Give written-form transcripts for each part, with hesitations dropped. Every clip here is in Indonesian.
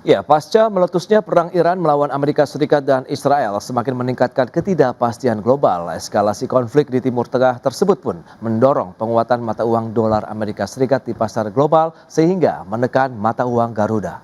Ya, pasca meletusnya perang Iran melawan Amerika Serikat dan Israel semakin meningkatkan ketidakpastian global. Eskalasi konflik di Timur Tengah tersebut pun mendorong penguatan mata uang dolar Amerika Serikat di pasar global sehingga menekan mata uang Garuda.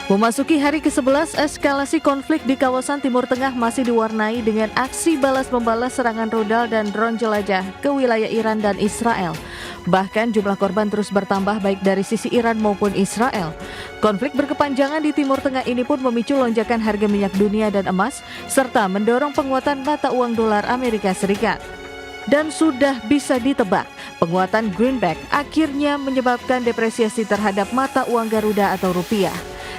Memasuki hari ke-11, eskalasi konflik di kawasan Timur Tengah masih diwarnai dengan aksi balas-membalas serangan rudal dan drone jelajah ke wilayah Iran dan Israel. Bahkan jumlah korban terus bertambah baik dari sisi Iran maupun Israel. Konflik berkepanjangan di Timur Tengah ini pun memicu lonjakan harga minyak dunia dan emas, serta mendorong penguatan mata uang dolar Amerika Serikat. Dan sudah bisa ditebak, penguatan greenback akhirnya menyebabkan depresiasi terhadap mata uang Garuda atau rupiah.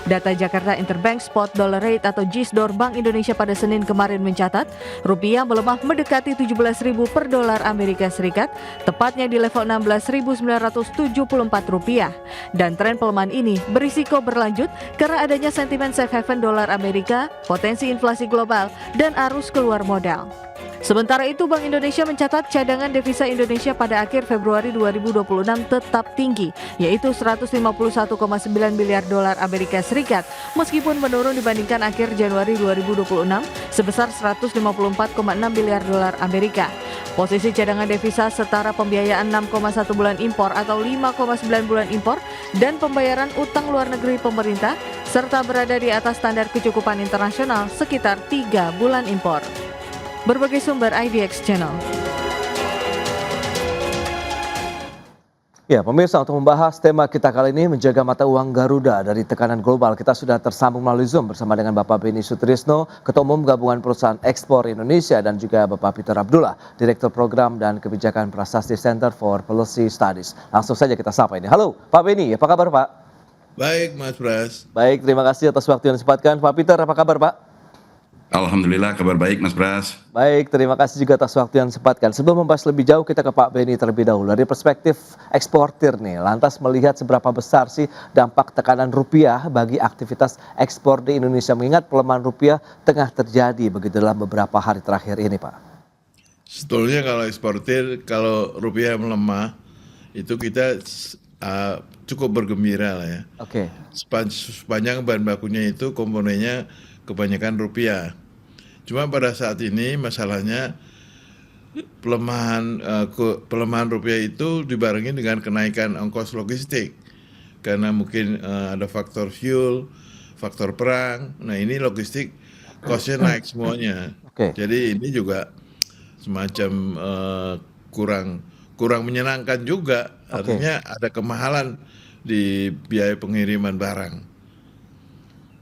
Data Jakarta Interbank Spot Dollar Rate atau JISDOR Bank Indonesia pada Senin kemarin mencatat, rupiah melemah mendekati 17.000 per dolar Amerika Serikat, tepatnya di level 16.974 rupiah. Dan tren pelemahan ini berisiko berlanjut karena adanya sentimen safe haven dolar Amerika, potensi inflasi global, dan arus keluar modal. Sementara itu, Bank Indonesia mencatat cadangan devisa Indonesia pada akhir Februari 2026 tetap tinggi, yaitu 151,9 miliar dolar Amerika Serikat, meskipun menurun dibandingkan akhir Januari 2026 sebesar 154,6 miliar dolar Amerika. Posisi cadangan devisa setara pembiayaan 6,1 bulan impor atau 5,9 bulan impor dan pembayaran utang luar negeri pemerintah, serta berada di atas standar kecukupan internasional sekitar 3 bulan impor. Berbagai sumber IDX Channel. Ya, pemirsa, untuk membahas tema kita kali ini menjaga mata uang Garuda dari tekanan global, kita sudah tersambung melalui Zoom bersama dengan Bapak Beni Sutrisno, Ketua Umum Gabungan Perusahaan Ekspor Indonesia, dan juga Bapak Peter Abdullah, Direktur Program dan Kebijakan Prasasti Center for Policy Studies. Langsung saja kita sapa ini. Halo, Pak Beni, apa kabar Pak? Baik, Mas Bras. Baik, terima kasih atas waktu yang disempatkan. Pak Peter, apa kabar Pak? Alhamdulillah, kabar baik Mas Bras. Baik, terima kasih juga atas waktu yang disempatkan. Sebelum membahas lebih jauh, kita ke Pak Beni terlebih dahulu. Dari perspektif eksportir nih, lantas melihat seberapa besar sih dampak tekanan rupiah bagi aktivitas ekspor di Indonesia, mengingat pelemahan rupiah tengah terjadi begitu dalam beberapa hari terakhir ini, Pak? Sebetulnya kalau eksportir, kalau rupiah melemah, itu kita cukup bergembira lah ya. Oke. Sepanjang bahan bakunya itu komponennya kebanyakan rupiah. Cuma pada saat ini masalahnya pelemahan rupiah itu dibarengi dengan kenaikan ongkos logistik. Karena mungkin ada faktor fuel, faktor perang. Nah, ini logistik cost-nya naik semuanya. Oke. Jadi ini juga semacam kurang menyenangkan juga. Artinya ada kemahalan di biaya pengiriman barang.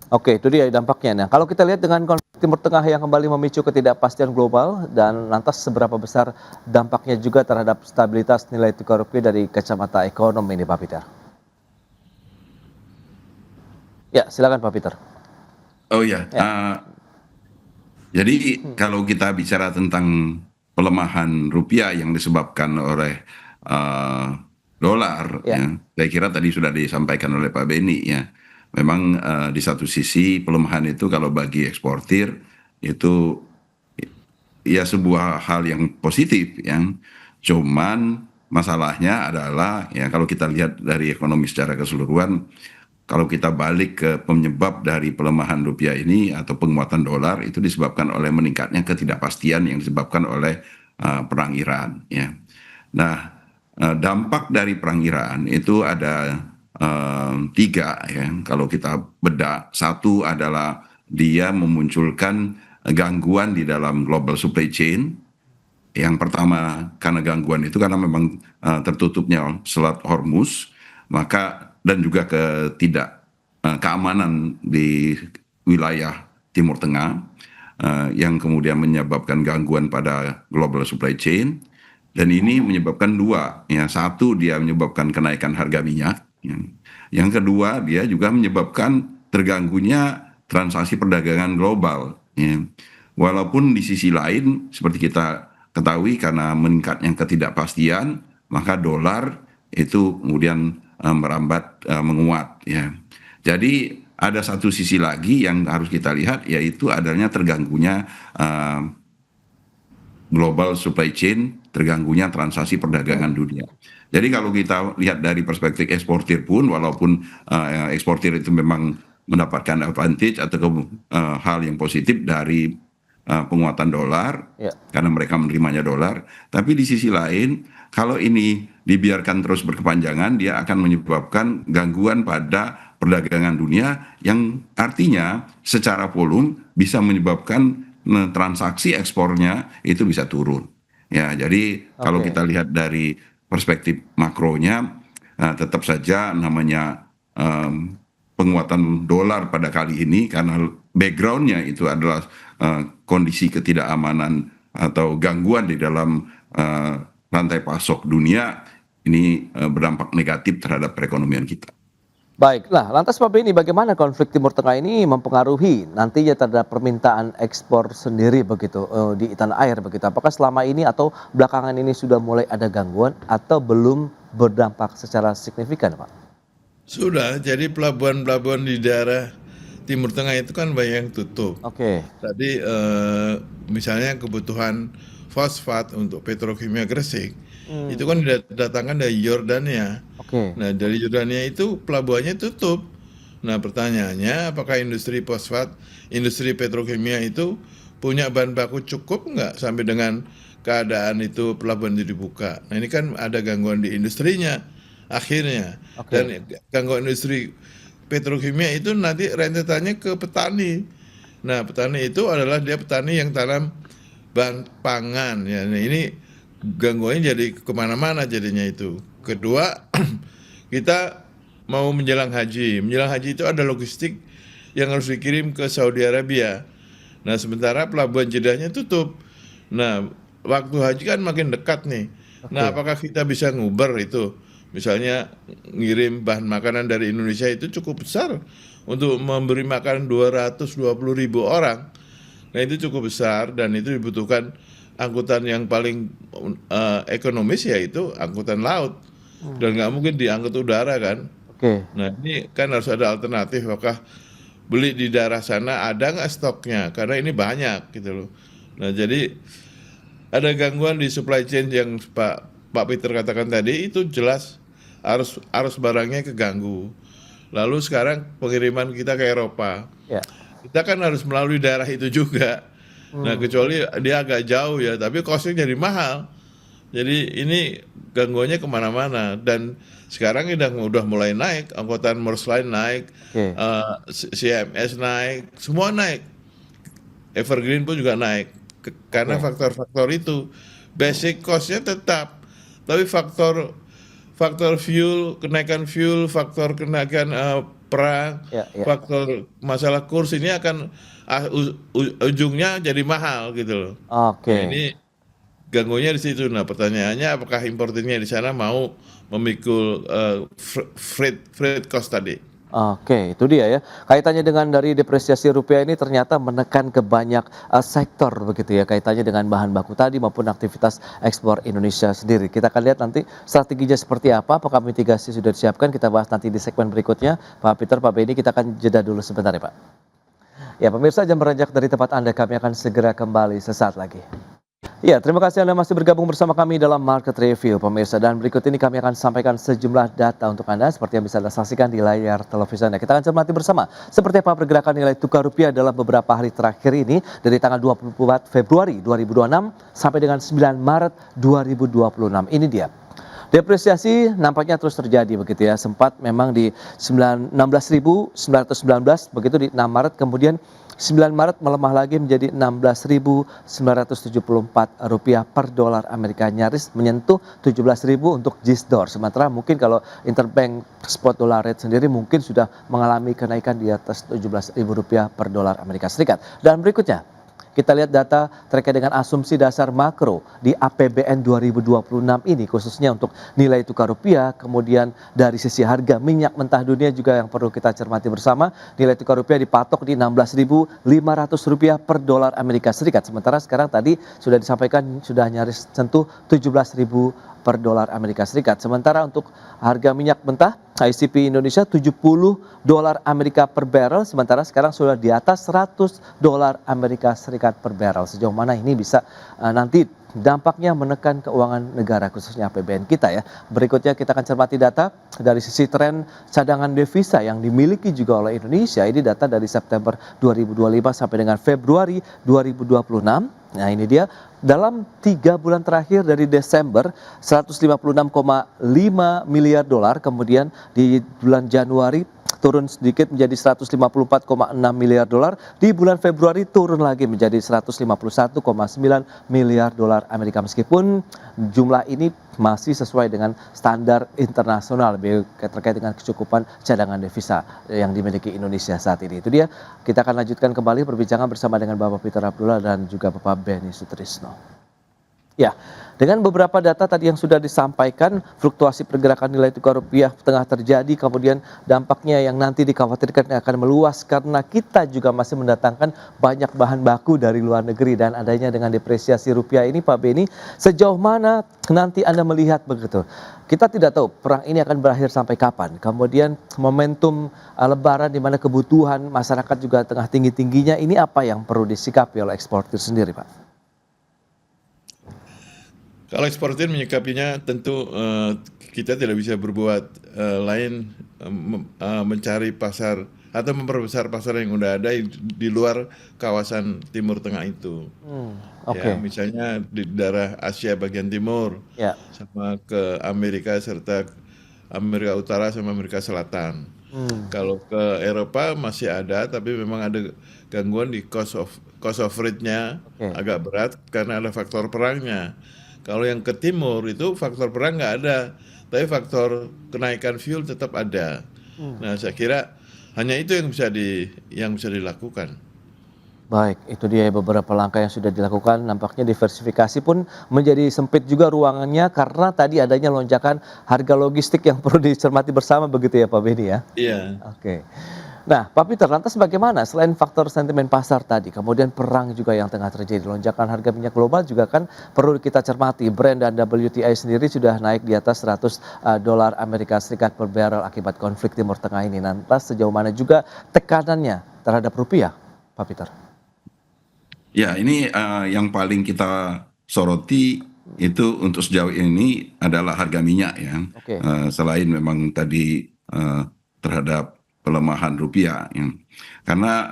Oke, itu dia dampaknya. Nah, kalau kita lihat dengan konflik Timur Tengah yang kembali memicu ketidakpastian global, dan lantas seberapa besar dampaknya juga terhadap stabilitas nilai tukar rupiah dari kacamata ekonomi ini, Pak Peter? Ya, silakan Pak Peter. Oh ya, jadi kalau kita bicara tentang pelemahan rupiah yang disebabkan oleh dolar, ya, saya kira tadi sudah disampaikan oleh Pak Beni ya. Memang di satu sisi pelemahan itu kalau bagi eksportir itu ya sebuah hal yang positif, yang cuman masalahnya adalah ya kalau kita lihat dari ekonomi secara keseluruhan, kalau kita balik ke penyebab dari pelemahan rupiah ini atau penguatan dolar itu disebabkan oleh meningkatnya ketidakpastian yang disebabkan oleh perang Iran ya. Nah, dampak dari perang Iran itu ada 3 ya, kalau kita bedah. Satu adalah dia memunculkan gangguan di dalam global supply chain. Yang pertama, karena gangguan itu karena memang tertutupnya Selat Hormuz, maka dan juga keamanan di wilayah Timur Tengah yang kemudian menyebabkan gangguan pada global supply chain. Dan ini menyebabkan 2, ya. Satu, dia menyebabkan kenaikan harga minyak. Yang kedua, dia juga menyebabkan terganggunya transaksi perdagangan global. Ya. Walaupun di sisi lain, seperti kita ketahui, karena meningkatnya ketidakpastian, maka dolar itu kemudian merambat menguat. Ya. Jadi ada satu sisi lagi yang harus kita lihat, yaitu adanya terganggunya global supply chain, terganggunya transaksi perdagangan dunia. Jadi kalau kita lihat dari perspektif eksportir pun, walaupun eksportir itu memang mendapatkan advantage atau hal yang positif dari penguatan dolar, Ya. karena mereka menerimanya dolar, tapi di sisi lain, kalau ini dibiarkan terus berkepanjangan, dia akan menyebabkan gangguan pada perdagangan dunia yang artinya secara volume bisa menyebabkan transaksi ekspornya itu bisa turun. Ya, jadi kalau Oke. kita lihat dari perspektif makronya, tetap saja namanya penguatan dolar pada kali ini karena backgroundnya itu adalah kondisi ketidakamanan atau gangguan di dalam rantai pasok dunia, ini berdampak negatif terhadap perekonomian kita. Baik, nah lantas Pak Beni, bagaimana konflik Timur Tengah ini mempengaruhi nantinya terhadap permintaan ekspor sendiri begitu di tanah air begitu? Apakah selama ini atau belakangan ini sudah mulai ada gangguan atau belum berdampak secara signifikan, Pak? Sudah, jadi pelabuhan-pelabuhan di daerah Timur Tengah itu kan banyak yang tutup. Oke, Tadi misalnya kebutuhan fosfat untuk petrokimia Gresik, itu kan didatangkan dari Yordania. oke, Nah, dari Yordania itu pelabuhannya tutup. Nah, pertanyaannya apakah industri fosfat, industri petrokimia itu punya bahan baku cukup nggak sampai dengan keadaan itu pelabuhan itu dibuka. Nah, ini kan ada gangguan di industrinya akhirnya. oke. Dan gangguan industri petrokimia itu nanti rentetannya ke petani. Nah, petani itu adalah dia petani yang tanam bahan pangan. Ya, nah ini gangguannya jadi kemana-mana jadinya itu. Kedua, kita mau menjelang haji. Menjelang haji itu ada logistik yang harus dikirim ke Saudi Arabia. Nah, sementara pelabuhan Jedahnya tutup. Nah, waktu haji kan makin dekat nih. Nah, Oke. apakah kita bisa nguber itu? Misalnya ngirim bahan makanan dari Indonesia itu cukup besar untuk memberi makan 220.000 orang. Nah, itu cukup besar dan itu dibutuhkan angkutan yang paling ekonomis, yaitu angkutan laut. Dan nggak mungkin diangkut udara kan. Oke, Nah, ini kan harus ada alternatif. Apakah beli di daerah sana ada nggak stoknya? Karena ini banyak gitu loh. Nah, jadi ada gangguan di supply chain yang Pak Peter katakan tadi, itu jelas arus barangnya keganggu. Lalu sekarang pengiriman kita ke Eropa, ya. kita kan harus melalui daerah itu juga. Nah, kecuali dia agak jauh ya, tapi costnya jadi mahal. Jadi ini gangguannya kemana-mana. Dan sekarang udah mulai naik, angkutan Mors Line naik, Oke. CMS naik, semua naik. Evergreen pun juga naik. Karena Oke. faktor-faktor itu. Basic cost-nya tetap, tapi faktor kenaikan fuel, faktor kenaikan perang, Ya, ya. faktor masalah kurs ini akan ujungnya jadi mahal gitu loh. Nah, Oke. ini gangguannya di situ. Nah, pertanyaannya apakah importernya di sana mau memikul freight cost tadi? Oke, itu dia ya. Kaitannya dengan dari depresiasi rupiah ini ternyata menekan ke banyak sektor begitu ya. Kaitannya dengan bahan baku tadi maupun aktivitas ekspor Indonesia sendiri. Kita akan lihat nanti strateginya seperti apa, apakah mitigasi sudah disiapkan. Kita bahas nanti di segmen berikutnya. Pak Peter, Pak Beni, kita akan jeda dulu sebentar ya Pak. Ya pemirsa, jam beranjak dari tempat Anda, kami akan segera kembali sesaat lagi. Ya, terima kasih Anda masih bergabung bersama kami dalam Market Review, pemirsa. Dan berikut ini kami akan sampaikan sejumlah data untuk Anda seperti yang bisa Anda saksikan di layar televisi Anda. Kita akan cermati bersama seperti apa pergerakan nilai tukar rupiah dalam beberapa hari terakhir ini dari tanggal 24 Februari 2026 sampai dengan 9 Maret 2026. Ini dia. Depresiasi nampaknya terus terjadi begitu ya. Sempat memang di 16.919 begitu di 6 Maret, kemudian 9 Maret melemah lagi menjadi 16.974 rupiah per dolar Amerika, nyaris menyentuh 17.000 untuk JISDOR. Sementara mungkin kalau interbank spot dollar rate sendiri mungkin sudah mengalami kenaikan di atas 17.000 rupiah per dolar Amerika Serikat. Dan berikutnya kita lihat data terkait dengan asumsi dasar makro di APBN 2026 ini, khususnya untuk nilai tukar rupiah, kemudian dari sisi harga minyak mentah dunia juga yang perlu kita cermati bersama. Nilai tukar rupiah dipatok di 16.500 rupiah per dolar Amerika Serikat. Sementara sekarang tadi sudah disampaikan sudah nyaris sentuh 17.000 per dolar Amerika Serikat. Sementara untuk harga minyak mentah ICP Indonesia 70 dolar Amerika per barrel, sementara sekarang sudah di atas 100 dolar Amerika Serikat per barrel. Sejauh mana ini bisa nanti dampaknya menekan keuangan negara khususnya APBN kita ya. Berikutnya kita akan cermati data dari sisi tren cadangan devisa yang dimiliki juga oleh Indonesia. Ini data dari September 2025 sampai dengan Februari 2026. Nah ini dia, dalam 3 bulan terakhir dari Desember 156,5 miliar dolar, kemudian di bulan Januari turun sedikit menjadi 154,6 miliar dolar, di bulan Februari turun lagi menjadi 151,9 miliar dolar Amerika, meskipun jumlah ini masih sesuai dengan standar internasional terkait dengan kecukupan cadangan devisa yang dimiliki Indonesia saat ini. Itu dia, kita akan lanjutkan kembali perbincangan bersama dengan Bapak Peter Abdullah dan juga Bapak Beni Sutrisno. Ya, dengan beberapa data tadi yang sudah disampaikan, fluktuasi pergerakan nilai tukar rupiah tengah terjadi, kemudian dampaknya yang nanti dikhawatirkan akan meluas karena kita juga masih mendatangkan banyak bahan baku dari luar negeri, dan adanya dengan depresiasi rupiah ini, Pak Beni, sejauh mana nanti Anda melihat begitu? Kita tidak tahu perang ini akan berakhir sampai kapan. Kemudian momentum Lebaran di mana kebutuhan masyarakat juga tengah tinggi-tingginya, ini apa yang perlu disikapi oleh eksportir sendiri, Pak? Kalau eksportir menyikapinya tentu kita tidak bisa berbuat lain mencari pasar atau memperbesar pasar yang udah ada di luar kawasan Timur Tengah itu. Ya, misalnya di daerah Asia bagian timur, sama ke Amerika serta Amerika Utara sama Amerika Selatan. Kalau ke Eropa masih ada, tapi memang ada gangguan di cost of rate-nya agak berat karena ada faktor perangnya. Kalau yang ke timur itu faktor perang nggak ada, tapi faktor kenaikan fuel tetap ada. Nah, saya kira hanya itu yang bisa dilakukan. Baik, itu dia beberapa langkah yang sudah dilakukan. Nampaknya diversifikasi pun menjadi sempit juga ruangannya karena tadi adanya lonjakan harga logistik yang perlu dicermati bersama, begitu ya Pak Beni ya? Iya. Oke. Nah, Pak Peter, lantas bagaimana selain faktor sentimen pasar tadi, kemudian perang juga yang tengah terjadi, lonjakan harga minyak global juga kan perlu kita cermati. Brent dan WTI sendiri sudah naik di atas 100 dolar Amerika Serikat per barrel akibat konflik Timur Tengah ini. Lantas sejauh mana juga tekanannya terhadap rupiah, Pak Peter? Ya, ini yang paling kita soroti itu untuk sejauh ini adalah harga minyak ya. Selain memang tadi terhadap pelemahan rupiah, ya. Karena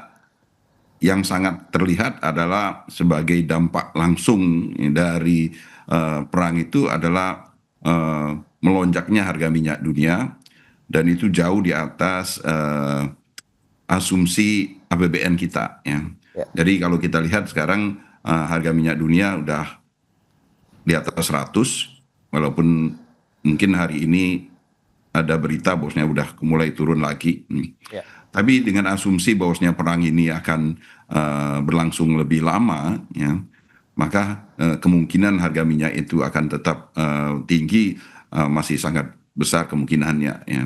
yang sangat terlihat adalah sebagai dampak langsung dari perang itu adalah melonjaknya harga minyak dunia, dan itu jauh di atas asumsi APBN kita. Ya. Jadi kalau kita lihat sekarang harga minyak dunia udah di atas 100, walaupun mungkin hari ini ada berita bahwasanya udah mulai turun lagi. Tapi dengan asumsi bahwasanya perang ini akan berlangsung lebih lama, ya, maka kemungkinan harga minyak itu akan tetap tinggi, masih sangat besar kemungkinannya. Ya.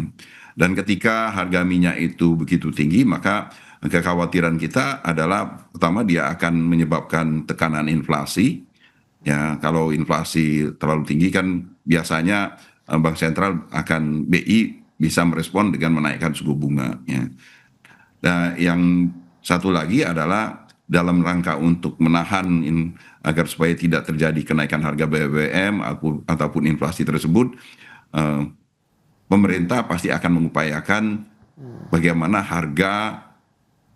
Dan ketika harga minyak itu begitu tinggi, maka kekhawatiran kita adalah pertama dia akan menyebabkan tekanan inflasi. Ya, kalau inflasi terlalu tinggi kan biasanya Bank Sentral akan BI bisa merespon dengan menaikkan suku bunga. Ya. Nah, yang satu lagi adalah dalam rangka untuk menahan agar supaya tidak terjadi kenaikan harga BBM ataupun inflasi tersebut, pemerintah pasti akan mengupayakan bagaimana harga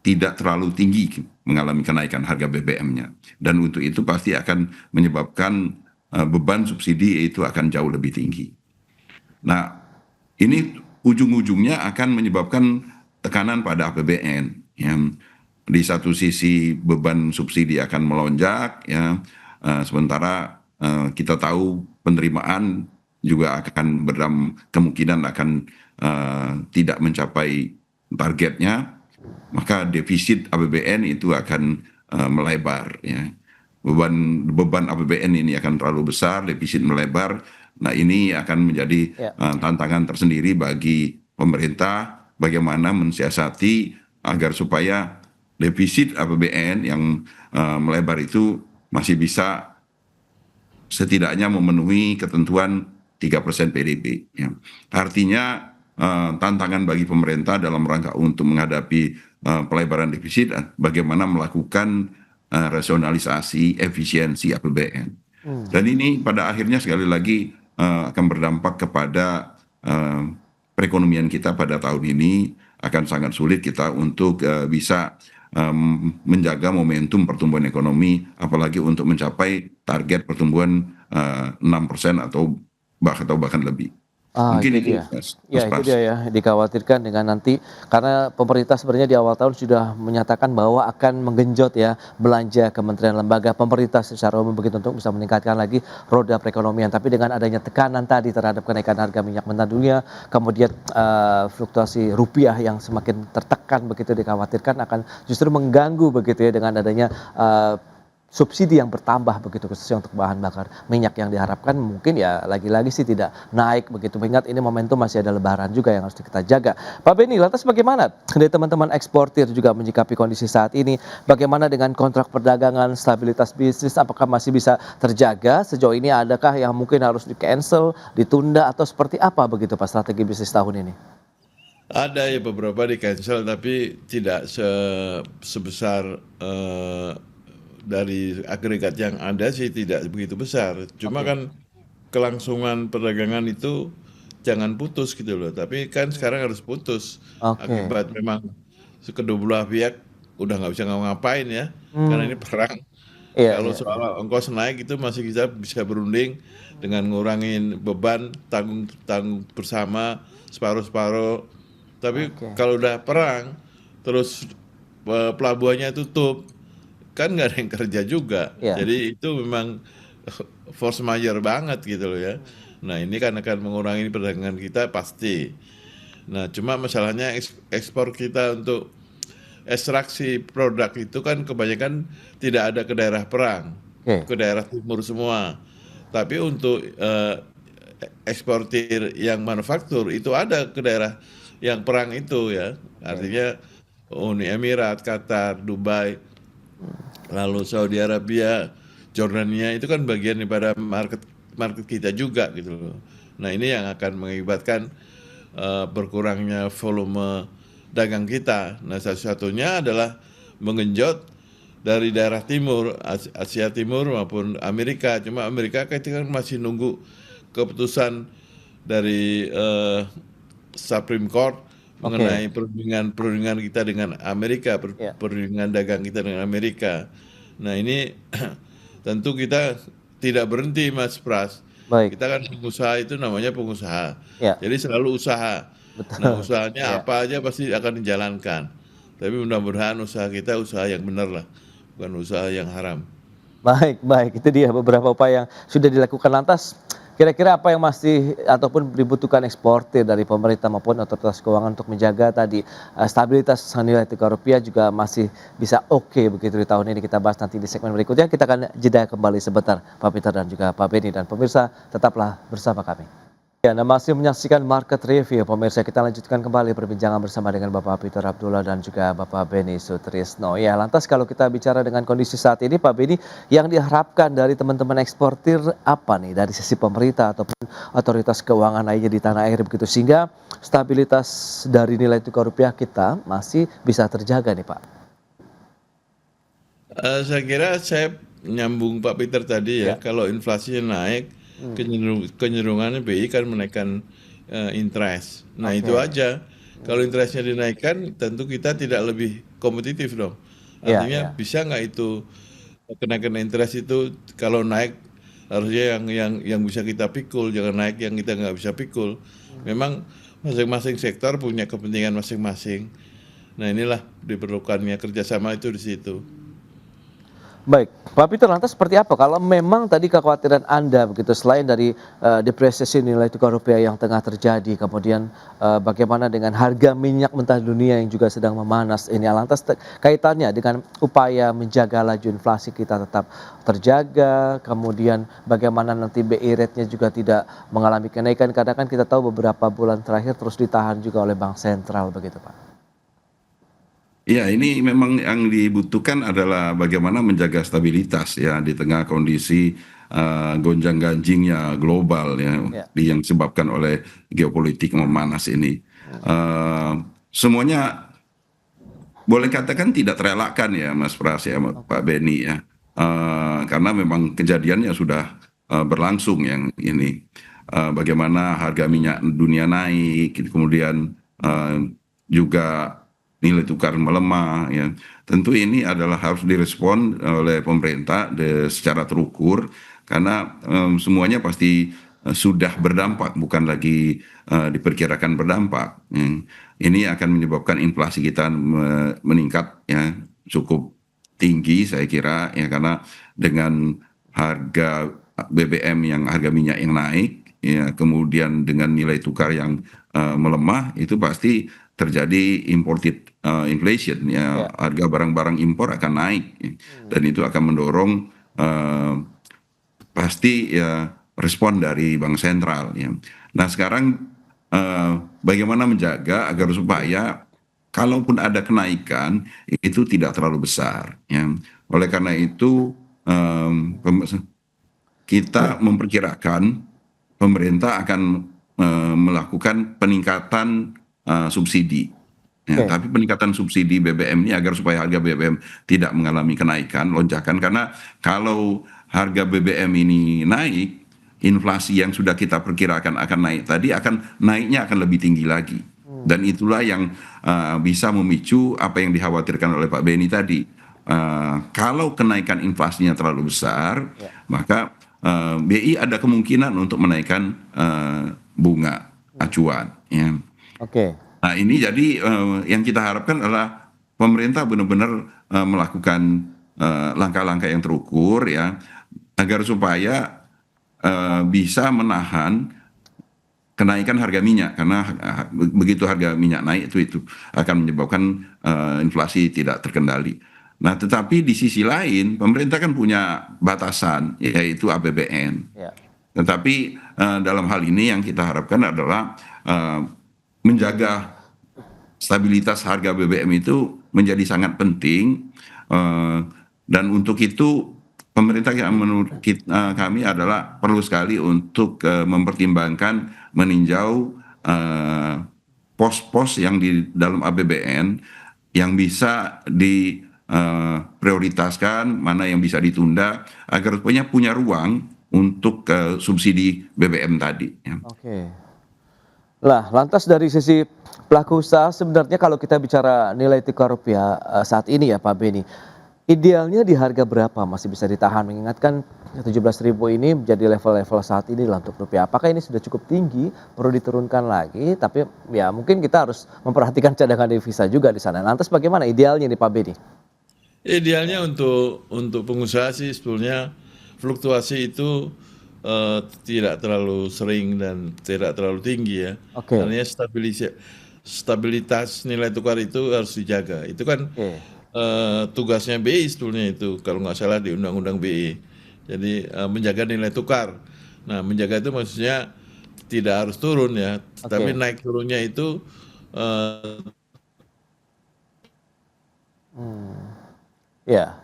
tidak terlalu tinggi mengalami kenaikan harga BBM-nya. Dan untuk itu pasti akan menyebabkan beban subsidi itu akan jauh lebih tinggi. Nah, ini ujung-ujungnya akan menyebabkan tekanan pada APBN. Ya. Di satu sisi beban subsidi akan melonjak, ya, sementara kita tahu penerimaan juga akan kemungkinan akan tidak mencapai targetnya, maka defisit APBN itu akan melebar. Ya. Beban APBN ini akan terlalu besar, defisit melebar. Nah, ini akan menjadi tantangan tersendiri bagi pemerintah bagaimana mensiasati agar supaya defisit APBN yang melebar itu masih bisa setidaknya memenuhi ketentuan 3% PDB. Ya. Artinya tantangan bagi pemerintah dalam rangka untuk menghadapi pelebaran defisit, bagaimana melakukan rasionalisasi efisiensi APBN. Dan ini pada akhirnya sekali lagi akan berdampak kepada perekonomian kita pada tahun ini. Akan sangat sulit kita untuk bisa menjaga momentum pertumbuhan ekonomi, apalagi untuk mencapai target pertumbuhan 6% atau bahkan lebih. Mungkin Itu ini dia. Mas Ya, itu Pras. dia ya, dikhawatirkan dengan nanti karena pemerintah sebenarnya di awal tahun sudah menyatakan bahwa akan menggenjot ya belanja kementerian lembaga pemerintah secara umum begitu untuk bisa meningkatkan lagi roda perekonomian. Tapi dengan adanya tekanan tadi terhadap kenaikan harga minyak mentah dunia, kemudian fluktuasi rupiah yang semakin tertekan begitu dikhawatirkan akan justru mengganggu begitu ya dengan adanya subsidi yang bertambah begitu khususnya untuk bahan bakar minyak yang diharapkan mungkin ya lagi-lagi sih tidak naik begitu mengingat ini momentum masih ada lebaran juga yang harus kita jaga. Pak Beni, lantas bagaimana dari teman-teman eksportir juga menyikapi kondisi saat ini? Bagaimana dengan kontrak perdagangan, stabilitas bisnis, apakah masih bisa terjaga? Sejauh ini adakah yang mungkin harus di-cancel, ditunda atau seperti apa begitu Pak strategi bisnis tahun ini? Ada ya beberapa di cancel tapi tidak sebesar dari agregat yang ada sih tidak begitu besar. Cuma kan kelangsungan perdagangan itu jangan putus gitu loh. Tapi kan sekarang harus putus Oke. akibat memang kedua belah pihak udah nggak bisa ngapain ya. Karena ini perang. Iya, Kalau iya, iya. soal ongkos naik itu masih kita bisa berunding dengan ngurangin beban tanggung tanggung bersama separuh-separuh. Tapi Oke. kalau udah perang terus pelabuhannya tutup kan nggak ada yang kerja juga. Iya. Jadi itu memang force majeure banget gitu loh ya. Nah ini kan akan mengurangi perdagangan kita pasti. Nah cuma masalahnya ekspor kita untuk ekstraksi produk itu kan kebanyakan tidak ada ke daerah perang, Oke. ke daerah timur semua. Tapi untuk eksportir yang manufaktur itu ada ke daerah yang perang itu ya. Artinya Uni Emirat, Qatar, Dubai, lalu Saudi Arabia, Jordania itu kan bagian daripada market market kita juga gitu loh. Nah ini yang akan mengakibatkan berkurangnya volume dagang kita. Nah satu-satunya adalah mengenjot dari daerah timur, Asia Timur maupun Amerika. Cuma Amerika kan masih nunggu keputusan dari Supreme Court mengenai perundingan kita dengan Amerika, Iya. perundingan dagang kita dengan Amerika. Nah ini tentu kita tidak berhenti Mas Pras. Baik. Kita kan pengusaha itu namanya pengusaha. Ya, Jadi selalu usaha. Nah betul. usahanya Iya. apa aja pasti akan dijalankan. Tapi mudah-mudahan usaha kita usaha yang benar lah. Bukan usaha yang haram. Baik, baik. Itu dia beberapa upaya yang sudah dilakukan. Lantas, kira-kira apa yang masih ataupun dibutuhkan eksportir dari pemerintah maupun otoritas keuangan untuk menjaga tadi stabilitas nilai tukar rupiah juga masih bisa oke begitu di tahun ini. Kita bahas nanti di segmen berikutnya. Kita akan jeda kembali sebentar, Pak Peter dan juga Pak Beni. Dan pemirsa, tetaplah bersama kami. Ya, Anda masih menyaksikan Market Review. Pemirsa, kita lanjutkan kembali perbincangan bersama dengan Bapak Peter Abdullah dan juga Bapak Beni Sutrisno. Ya, lantas kalau kita bicara dengan kondisi saat ini, Pak Beni, yang diharapkan dari teman-teman eksportir apa nih dari sisi pemerintah ataupun otoritas keuangan lainnya di tanah air begitu sehingga stabilitas dari nilai tukar rupiah kita masih bisa terjaga nih, Pak. Saya kira saya nyambung Pak Peter tadi ya, Ya. kalau inflasinya naik, kecenderungannya BI kan menaikkan interest. Nah itu Oke. aja. Kalau interestnya dinaikkan, tentu kita tidak lebih kompetitif dong. Ya, Artinya ya. bisa nggak itu kenaikan interest itu kalau naik harusnya yang bisa kita pikul, jangan naik yang kita nggak bisa pikul. Memang masing-masing sektor punya kepentingan masing-masing. Nah inilah diperlukannya kerjasama itu di situ. Baik, Pak Peter, lantas seperti apa kalau memang tadi kekhawatiran Anda begitu selain dari depresiasi nilai tukar rupiah yang tengah terjadi, kemudian bagaimana dengan harga minyak mentah dunia yang juga sedang memanas ini, lantas kaitannya dengan upaya menjaga laju inflasi kita tetap terjaga, kemudian bagaimana nanti BI rate-nya juga tidak mengalami kenaikan, karena kan kita tahu beberapa bulan terakhir terus ditahan juga oleh Bank Sentral begitu Pak. Ya, ini memang yang dibutuhkan adalah bagaimana menjaga stabilitas ya di tengah kondisi gonjang-ganjingnya global ya, Ya. yang disebabkan oleh geopolitik memanas ini. Semuanya boleh katakan tidak terelakkan ya Mas Pras ya, Pak Beni ya. karena memang kejadiannya sudah berlangsung yang ini. Bagaimana harga minyak dunia naik, kemudian juga nilai tukar melemah, ya. Tentu ini adalah harus direspon oleh pemerintah secara terukur, karena semuanya pasti sudah berdampak, bukan lagi diperkirakan berdampak. Ini akan menyebabkan inflasi kita meningkat, ya, cukup tinggi saya kira, ya, karena dengan harga BBM yang harga minyak yang naik, ya, kemudian dengan nilai tukar yang melemah, itu pasti terjadi imported inflation, ya, harga barang-barang impor akan naik, ya, dan itu akan mendorong pasti, ya, respon dari bank sentral, ya. Nah sekarang bagaimana menjaga agar supaya kalaupun ada kenaikan itu tidak terlalu besar, ya. Oleh karena itu kita memperkirakan pemerintah akan melakukan peningkatan subsidi. Ya, tapi peningkatan subsidi BBM ini agar supaya harga BBM tidak mengalami kenaikan, lonjakan, karena kalau harga BBM ini naik, inflasi yang sudah kita perkirakan akan naik tadi akan naiknya akan lebih tinggi lagi. Dan itulah yang bisa memicu apa yang dikhawatirkan oleh Pak Beni tadi. Kalau kenaikan inflasinya terlalu besar, maka BI ada kemungkinan untuk menaikkan bunga acuan. Ya. Nah ini jadi yang kita harapkan adalah pemerintah benar-benar melakukan langkah-langkah yang terukur, ya, agar supaya bisa menahan kenaikan harga minyak, karena begitu harga minyak naik itu akan menyebabkan inflasi tidak terkendali. Nah tetapi di sisi lain pemerintah kan punya batasan, yaitu APBN. Tetapi dalam hal ini yang kita harapkan adalah menjaga stabilitas harga BBM itu menjadi sangat penting, dan untuk itu pemerintah yang menurut kami adalah perlu sekali untuk mempertimbangkan meninjau pos-pos yang di dalam APBN yang bisa diprioritaskan, mana yang bisa ditunda agar punya ruang untuk subsidi BBM tadi. Ya. Lah, lantas dari sisi pelaku usaha sebenarnya kalau kita bicara nilai tukar rupiah saat ini, ya Pak Beni, idealnya di harga berapa masih bisa ditahan, mengingatkan 17.000 ini menjadi level-level saat ini lah untuk rupiah. Apakah ini sudah cukup tinggi, perlu diturunkan lagi, tapi ya mungkin kita harus memperhatikan cadangan devisa juga di sana. Lantas bagaimana idealnya nih Pak Beni? Idealnya untuk pengusaha sih sebetulnya fluktuasi itu tidak terlalu sering dan tidak terlalu tinggi, ya. Artinya stabilitas nilai tukar itu harus dijaga. Itu kan tugasnya BI sebetulnya itu, kalau nggak salah di Undang-Undang BI. Jadi menjaga nilai tukar. Nah menjaga itu maksudnya tidak harus turun, ya, tapi naik turunnya itu ya.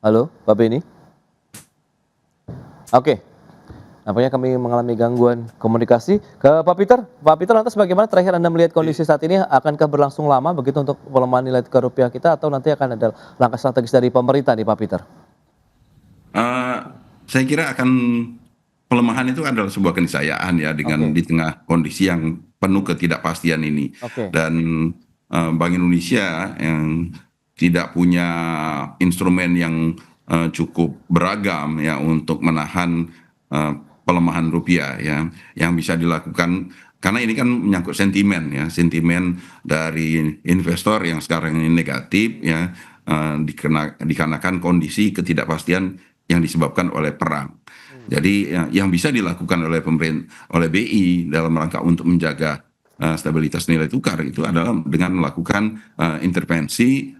Halo Pak Beni? Nampaknya kami mengalami gangguan komunikasi. Ke Pak Peter. Pak Peter, lantas bagaimana terakhir Anda melihat kondisi saat ini? Akankah berlangsung lama begitu untuk pelemahan nilai tukar rupiah kita, atau nanti akan ada langkah strategis dari pemerintah nih Pak Peter? Saya kira akan pelemahan itu adalah sebuah keniscayaan, ya, dengan di tengah kondisi yang penuh ketidakpastian ini. Dan Bank Indonesia yang tidak punya instrumen yang cukup beragam, ya, untuk menahan pelemahan rupiah, ya, yang bisa dilakukan karena ini kan menyangkut sentimen, ya, sentimen dari investor yang sekarang ini negatif, ya, dikarenakan kondisi ketidakpastian yang disebabkan oleh perang. Jadi yang bisa dilakukan oleh BI dalam rangka untuk menjaga stabilitas nilai tukar itu adalah dengan melakukan intervensi,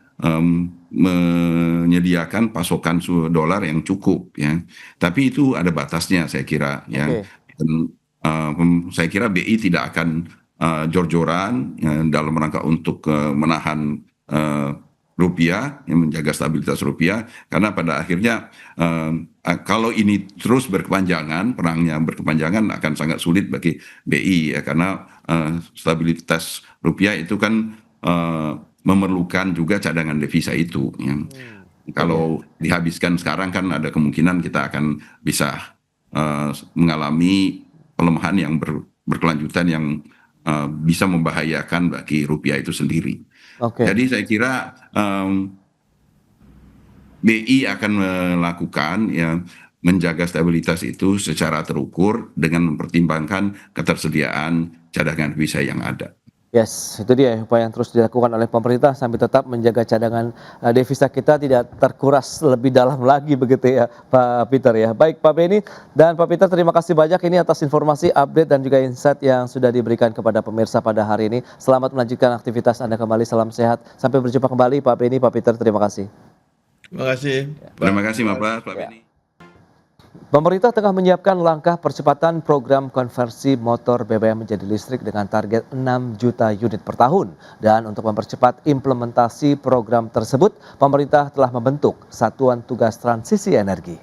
menyediakan pasokan dolar yang cukup, ya. Tapi itu ada batasnya saya kira, ya. Dan saya kira BI tidak akan jor-joran, ya, dalam rangka untuk menahan rupiah, yang menjaga stabilitas rupiah, karena pada akhirnya kalau ini terus berkepanjangan, perangnya berkepanjangan, akan sangat sulit bagi BI, ya, karena stabilitas rupiah itu kan memerlukan juga cadangan devisa itu, ya. Kalau dihabiskan sekarang kan ada kemungkinan kita akan bisa mengalami pelemahan yang berkelanjutan yang bisa membahayakan bagi rupiah itu sendiri. Jadi saya kira BI akan melakukan menjaga stabilitas itu secara terukur dengan mempertimbangkan ketersediaan cadangan devisa yang ada. Yes, itu dia upaya yang terus dilakukan oleh pemerintah sambil tetap menjaga cadangan devisa kita tidak terkuras lebih dalam lagi begitu ya Pak Peter ya. Baik Pak Beni dan Pak Peter, terima kasih banyak ini atas informasi, update dan juga insight yang sudah diberikan kepada pemirsa pada hari ini. Selamat melanjutkan aktivitas Anda kembali, salam sehat. Sampai berjumpa kembali Pak Beni, Pak Peter, terima kasih. Terima kasih. Terima kasih Pak Beni. Pemerintah tengah menyiapkan langkah percepatan program konversi motor BBM menjadi listrik dengan target 6 juta unit per tahun. Dan untuk mempercepat implementasi program tersebut, pemerintah telah membentuk Satuan Tugas Transisi Energi.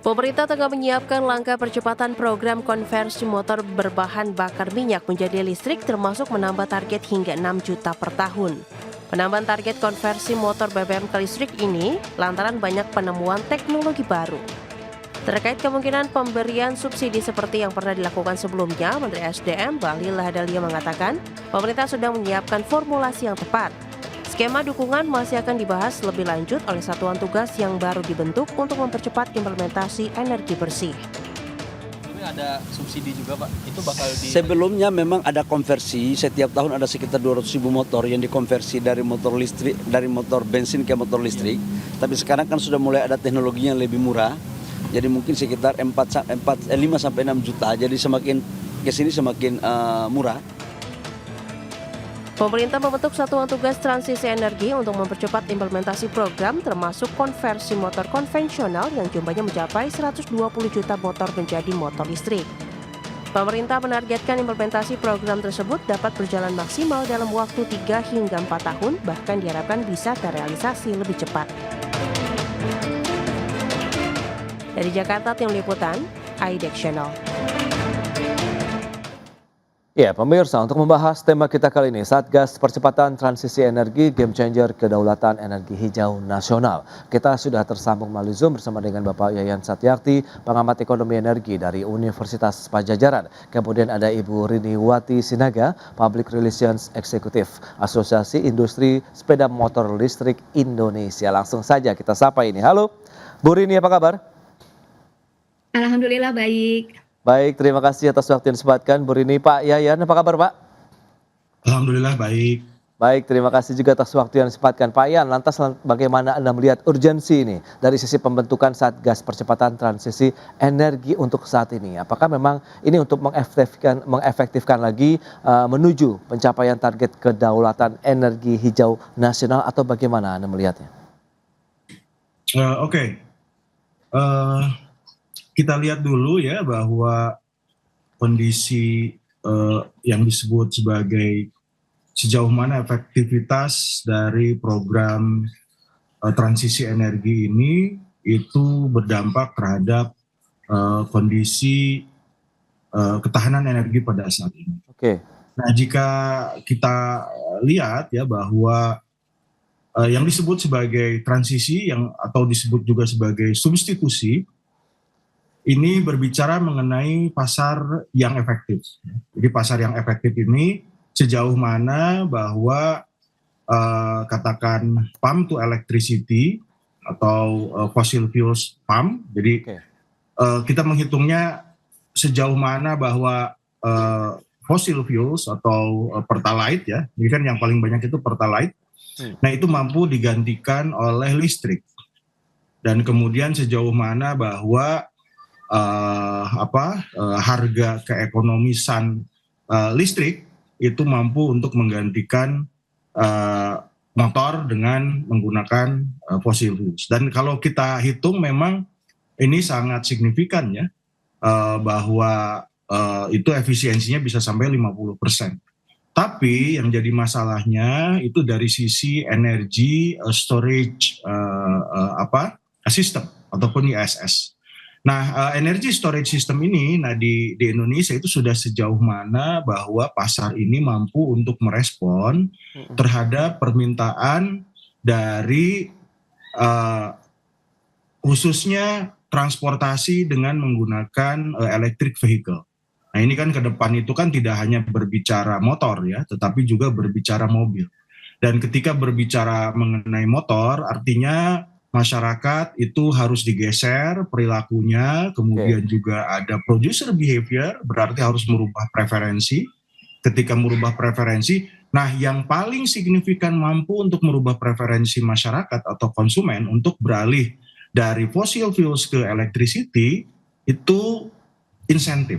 Pemerintah tengah menyiapkan langkah percepatan program konversi motor berbahan bakar minyak menjadi listrik, termasuk menambah target hingga 6 juta per tahun. Penambahan target konversi motor BBM ke listrik ini lantaran banyak penemuan teknologi baru. Terkait kemungkinan pemberian subsidi seperti yang pernah dilakukan sebelumnya, Menteri SDM Bahlil Lahadalia mengatakan pemerintah sudah menyiapkan formulasi yang tepat. Skema dukungan masih akan dibahas lebih lanjut oleh satuan tugas yang baru dibentuk untuk mempercepat implementasi energi bersih. Ada subsidi juga Pak, itu bakal Sebelumnya memang ada konversi, setiap tahun ada sekitar 200.000 motor yang dikonversi dari motor listrik, dari motor bensin ke motor listrik. Tapi sekarang kan sudah mulai ada teknologi yang lebih murah, jadi mungkin sekitar 5 sampai 6 juta, jadi semakin kesini semakin murah. Pemerintah membentuk Satuan Tugas Transisi Energi untuk mempercepat implementasi program termasuk konversi motor konvensional yang jumlahnya mencapai 120 juta motor menjadi motor listrik. Pemerintah menargetkan implementasi program tersebut dapat berjalan maksimal dalam waktu 3 hingga 4 tahun, bahkan diharapkan bisa terrealisasi lebih cepat. Dari Jakarta, Tim Liputan, IDEX Channel. Ya, pemirsa, untuk membahas tema kita kali ini, Satgas Percepatan Transisi Energi Game Changer Kedaulatan Energi Hijau Nasional. Kita sudah tersambung melalui Zoom bersama dengan Bapak Yayan Satyakti, pengamat ekonomi energi dari Universitas Padjadjaran. Kemudian ada Ibu Rini Wati Sinaga, Public Relations Eksekutif Asosiasi Industri Sepeda Motor Listrik Indonesia. Langsung saja kita sapa ini. Halo, Bu Rini, apa kabar? Alhamdulillah baik. Baik, terima kasih atas waktu yang disempatkan Bu Rini. Pak Yayan, apa kabar Pak? Alhamdulillah baik. Baik, terima kasih juga atas waktu yang disempatkan. Pak Yayan, lantas bagaimana Anda melihat urgensi ini dari sisi pembentukan Satgas Percepatan Transisi Energi untuk saat ini? Apakah memang ini untuk mengefektifkan lagi menuju pencapaian target kedaulatan energi hijau nasional atau bagaimana Anda melihatnya? Oke. Kita lihat dulu ya bahwa kondisi yang disebut sebagai sejauh mana efektivitas dari program transisi energi ini itu berdampak terhadap kondisi ketahanan energi pada saat ini. Oke. Nah, jika kita lihat ya bahwa yang disebut sebagai transisi atau disebut juga sebagai substitusi ini berbicara mengenai pasar yang efektif. Jadi pasar yang efektif ini sejauh mana bahwa katakan pump to electricity atau fossil fuels pump. Jadi kita menghitungnya sejauh mana bahwa fossil fuels atau pertalite ya, ini kan yang paling banyak itu pertalite. Nah itu mampu digantikan oleh listrik. Dan kemudian sejauh mana bahwa harga keekonomisan listrik itu mampu untuk menggantikan motor dengan menggunakan fossil fuels. Dan kalau kita hitung memang ini sangat signifikan ya, bahwa itu efisiensinya bisa sampai 50%. Tapi yang jadi masalahnya itu dari sisi energy storage system ataupun ISS. Nah, energy storage system ini, nah di Indonesia itu sudah sejauh mana bahwa pasar ini mampu untuk merespon terhadap permintaan dari khususnya transportasi dengan menggunakan electric vehicle. Nah ini kan ke depan itu kan tidak hanya berbicara motor ya, tetapi juga berbicara mobil. Dan ketika berbicara mengenai motor, artinya masyarakat itu harus digeser perilakunya, kemudian juga ada producer behavior, berarti harus merubah preferensi. Ketika merubah preferensi, nah yang paling signifikan mampu untuk merubah preferensi masyarakat atau konsumen untuk beralih dari fossil fuels ke electricity itu insentif.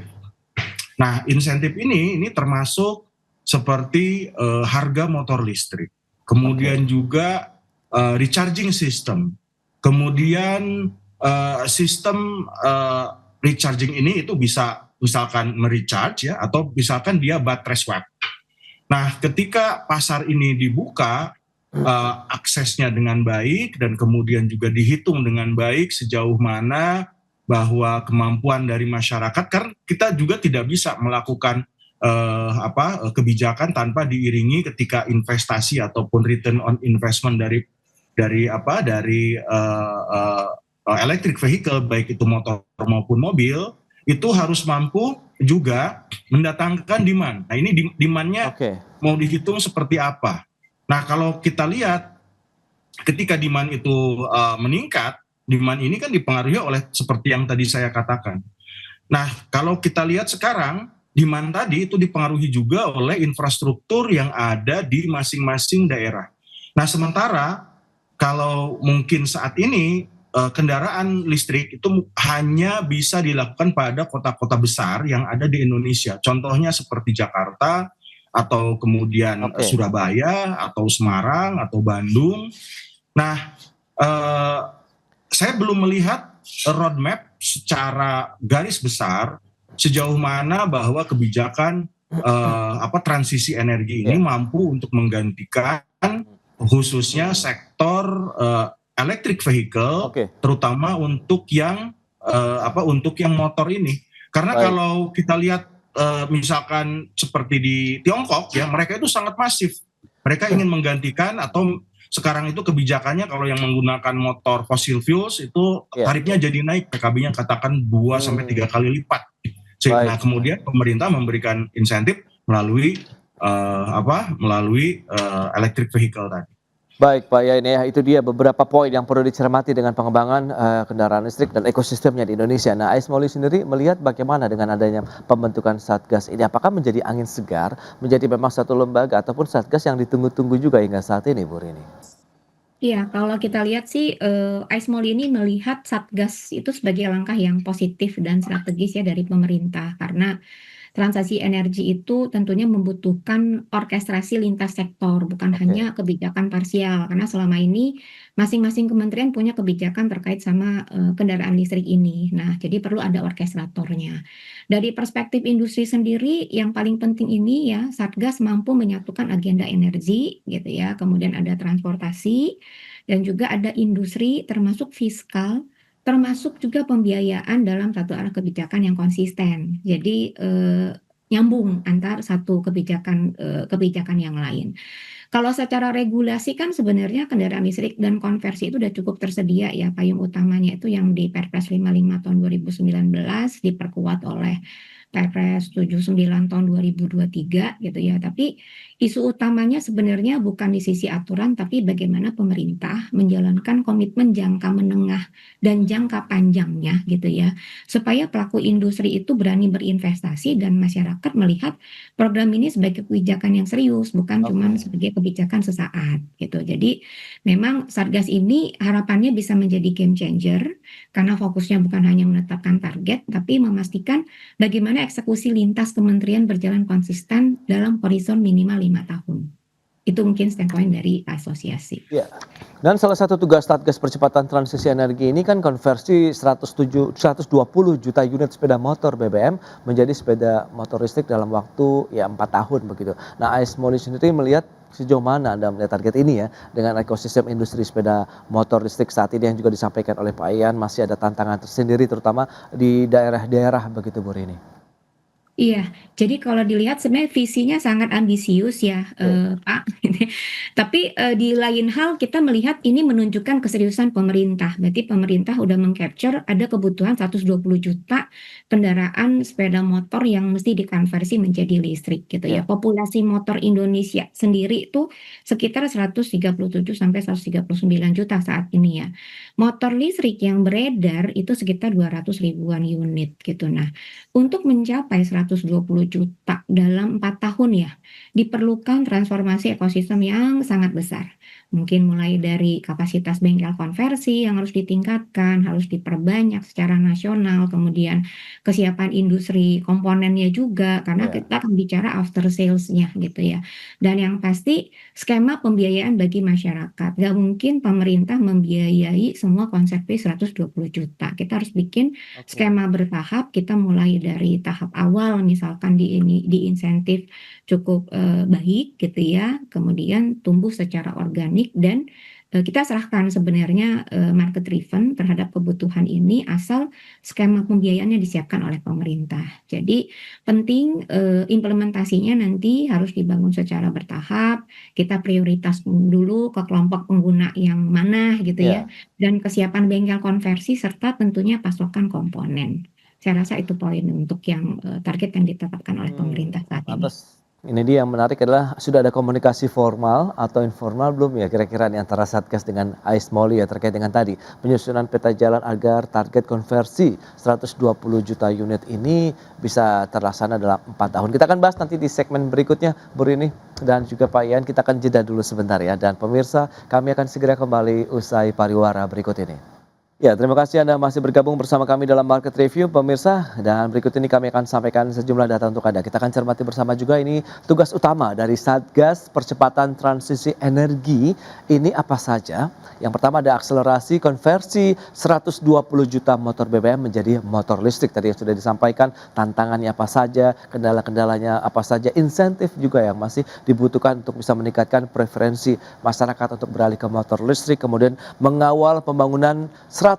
Nah, insentif ini termasuk seperti harga motor listrik, kemudian juga recharging system, kemudian sistem recharging ini itu bisa misalkan merecharge ya, atau misalkan dia baterai swap. Nah, ketika pasar ini dibuka, aksesnya dengan baik dan kemudian juga dihitung dengan baik sejauh mana bahwa kemampuan dari masyarakat, karena kita juga tidak bisa melakukan kebijakan tanpa diiringi ketika investasi ataupun return on investment dari electric vehicle, baik itu motor maupun mobil, itu harus mampu juga mendatangkan demand. Nah ini demand-nya mau dihitung seperti apa. Nah kalau kita lihat ketika demand itu meningkat, demand ini kan dipengaruhi oleh seperti yang tadi saya katakan. Nah kalau kita lihat sekarang, demand tadi itu dipengaruhi juga oleh infrastruktur yang ada di masing-masing daerah. Nah sementara kalau mungkin saat ini kendaraan listrik itu hanya bisa dilakukan pada kota-kota besar yang ada di Indonesia. Contohnya seperti Jakarta, atau kemudian Surabaya, atau Semarang, atau Bandung. Nah, saya belum melihat roadmap secara garis besar sejauh mana bahwa kebijakan transisi energi ini mampu untuk menggantikan khususnya sektor electric vehicle, terutama untuk yang motor ini. Karena kalau kita lihat misalkan seperti di Tiongkok ya, mereka itu sangat masif. Mereka ingin menggantikan, atau sekarang itu kebijakannya kalau yang menggunakan motor fossil fuels itu tarifnya jadi naik, PKB-nya katakan 2 sampai 3 kali lipat. Nah, kemudian pemerintah memberikan insentif melalui electric vehicle tadi. Baik Pak, ya ini ya, itu dia beberapa poin yang perlu dicermati dengan pengembangan kendaraan listrik dan ekosistemnya di Indonesia. Nah, Ais Mauli sendiri melihat bagaimana dengan adanya pembentukan Satgas ini? Apakah menjadi angin segar, menjadi memang satu lembaga ataupun Satgas yang ditunggu-tunggu juga hingga saat ini, Bu Rini? Iya, kalau kita lihat sih, Ais Mauli ini melihat Satgas itu sebagai langkah yang positif dan strategis ya dari pemerintah, karena transisi energi itu tentunya membutuhkan orkestrasi lintas sektor, bukan hanya kebijakan parsial, karena selama ini masing-masing kementerian punya kebijakan terkait sama kendaraan listrik ini. Nah, jadi perlu ada orkestratornya. Dari perspektif industri sendiri, yang paling penting ini ya, Satgas mampu menyatukan agenda energi, gitu ya, kemudian ada transportasi, dan juga ada industri, termasuk fiskal, termasuk juga pembiayaan dalam satu arah kebijakan yang konsisten. Jadi nyambung antar satu kebijakan yang lain. Kalau secara regulasi kan sebenarnya kendaraan listrik dan konversi itu sudah cukup tersedia ya. Payung utamanya itu yang di Perpres 55 tahun 2019 diperkuat oleh Perpres 79 tahun 2023 gitu ya. Tapi isu utamanya sebenarnya bukan di sisi aturan, tapi bagaimana pemerintah menjalankan komitmen jangka menengah dan jangka panjangnya gitu ya, supaya pelaku industri itu berani berinvestasi dan masyarakat melihat program ini sebagai kebijakan yang serius, bukan cuma sebagai kebijakan sesaat gitu. Jadi memang Satgas ini harapannya bisa menjadi game changer, karena fokusnya bukan hanya menetapkan target, tapi memastikan bagaimana eksekusi lintas kementerian berjalan konsisten dalam horizon minimal 5 tahun. Itu mungkin standpoint dari asosiasi. Ya. Dan salah satu tugas Satgas Percepatan Transisi Energi ini kan konversi 120 juta unit sepeda motor BBM menjadi sepeda motor listrik dalam waktu 4 tahun begitu. Nah, Ais Mauli sendiri melihat Sejauh mana Anda melihat target ini ya, dengan ekosistem industri sepeda motor listrik saat ini yang juga disampaikan oleh Pak Ian, masih ada tantangan tersendiri terutama di daerah-daerah begitu Bu Rini? Iya, jadi kalau dilihat sebenarnya visinya sangat ambisius ya, Oke. Pak. Tapi, di lain hal kita melihat ini menunjukkan keseriusan pemerintah. Berarti pemerintah udah meng-capture ada kebutuhan 120 juta kendaraan sepeda motor yang mesti dikonversi menjadi listrik gitu ya. Ya. Populasi motor Indonesia sendiri itu sekitar 137 sampai 139 juta saat ini ya. Motor listrik yang beredar itu sekitar 200 ribuan unit gitu. Nah, untuk mencapai 120 juta dalam 4 tahun ya, diperlukan transformasi ekosistem yang sangat besar. Mungkin mulai dari kapasitas bengkel konversi yang harus ditingkatkan, harus diperbanyak secara nasional, kemudian kesiapan industri komponennya juga, karena Ya. kita akan bicara after sales-nya gitu ya. Dan yang pasti skema pembiayaan bagi masyarakat. Nggak mungkin pemerintah membiayai semua konsep 120 juta. Kita harus bikin Oke. skema bertahap, kita mulai dari tahap awal misalkan di insentif cukup, baik gitu ya, kemudian tumbuh secara organik dan, kita serahkan sebenarnya, market driven terhadap kebutuhan ini asal skema pembiayaannya disiapkan oleh pemerintah. Jadi penting, implementasinya nanti harus dibangun secara bertahap, kita prioritas dulu ke kelompok pengguna yang mana gitu ya, Ya. dan kesiapan bengkel konversi serta tentunya pasokan komponen. Saya rasa itu poin untuk yang, target yang ditetapkan oleh pemerintah saat ini. Lantas ini dia yang menarik adalah sudah ada komunikasi formal atau informal belum ya kira-kira nih antara Satgas dengan AIS Moli ya terkait dengan tadi penyusunan peta jalan agar target konversi 120 juta unit ini bisa terlaksana dalam 4 tahun. Kita akan bahas nanti di segmen berikutnya Bu Rini dan juga Pak Ian. Kita akan jeda dulu sebentar ya, dan pemirsa kami akan segera kembali usai pariwara berikut ini. Ya, terima kasih Anda masih bergabung bersama kami dalam Market Review, pemirsa. Dan berikut ini kami akan sampaikan sejumlah data untuk Anda. Kita akan cermati bersama juga ini tugas utama dari Satgas Percepatan Transisi Energi. Ini apa saja? Yang pertama ada akselerasi konversi 120 juta motor BBM menjadi motor listrik. Tadi yang sudah disampaikan tantangannya apa saja, kendala-kendalanya apa saja, insentif juga yang masih dibutuhkan untuk bisa meningkatkan preferensi masyarakat untuk beralih ke motor listrik. Kemudian mengawal pembangunan 100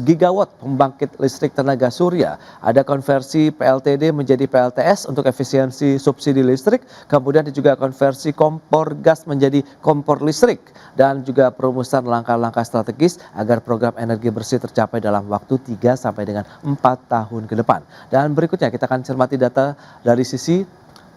gigawatt pembangkit listrik tenaga surya. Ada konversi PLTD menjadi PLTS untuk efisiensi subsidi listrik. Kemudian juga konversi kompor gas menjadi kompor listrik. Dan juga perumusan langkah-langkah strategis agar program energi bersih tercapai dalam waktu 3 sampai dengan 4 tahun ke depan. Dan berikutnya kita akan cermati data dari sisi